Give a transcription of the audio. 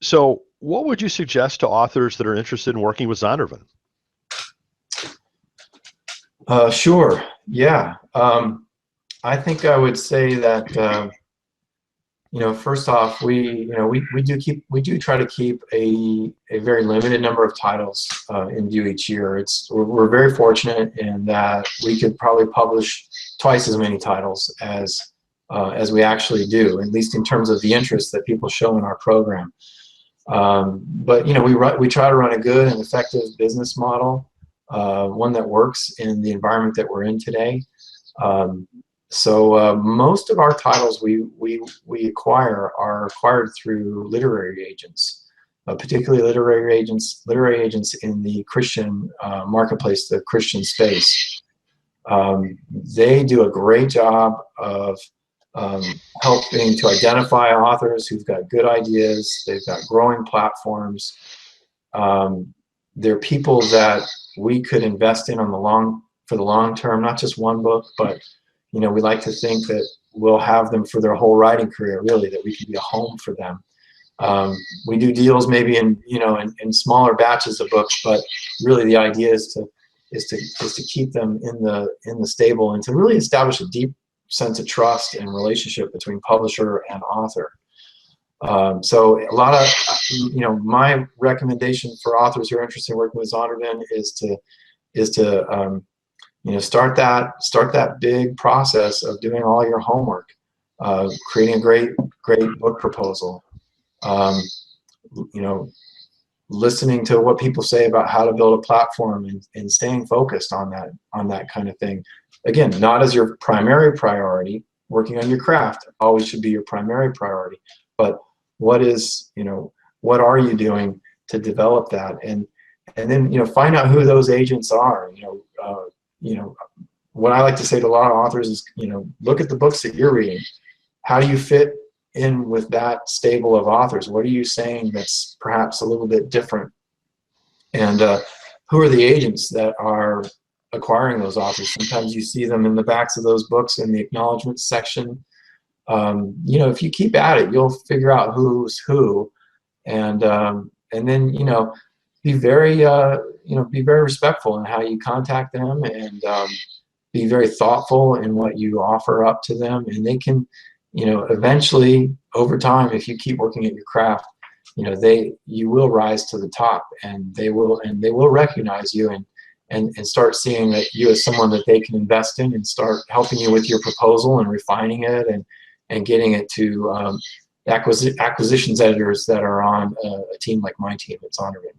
So, what would you suggest to authors that are interested in working with Zondervan? Sure. Yeah. I think I would say that first off, we do try to keep a very limited number of titles in view each year. We're very fortunate in that we could probably publish twice as many titles as we actually do, at least in terms of the interest that people show in our program. But we try to run a good and effective business model, one that works in the environment that we're in today. So most of our titles we acquire are acquired through literary agents, particularly literary agents in the Christian marketplace, the Christian space. They do a great job of helping to identify authors who've got good ideas. They've got growing platforms. They're people that we could invest in for the long term, not just one book, but we like to think that we'll have them for their whole writing career, really, that we can be a home for them. We do deals maybe in smaller batches of books, but really the idea is to keep them in the stable and to really establish a deep sense of trust and relationship between publisher and author. So a lot of my recommendation for authors who are interested in working with Zondervan is to start that big process of doing all your homework, creating a great book proposal, listening to what people say about how to build a platform and staying focused on that kind of thing. Again, not as your primary priority. Working on your craft always should be your primary priority, but what are you doing to develop that, and then find out who those agents are. What I like to say to a lot of authors is, look at the books that you're reading. How do you fit in with that stable of authors? What are you saying that's perhaps a little bit different? And who are the agents that are acquiring those authors? Sometimes you see them in the backs of those books in the acknowledgments section. If you keep at it, you'll figure out who's who, and then be very respectful in how you contact them, and be very thoughtful in what you offer up to them, and they can eventually, over time, if you keep working at your craft, you will rise to the top, and they will recognize you and start seeing that you as someone that they can invest in, and start helping you with your proposal and refining it and getting it to acquisitions editors that are on a team like my team at Zondervan.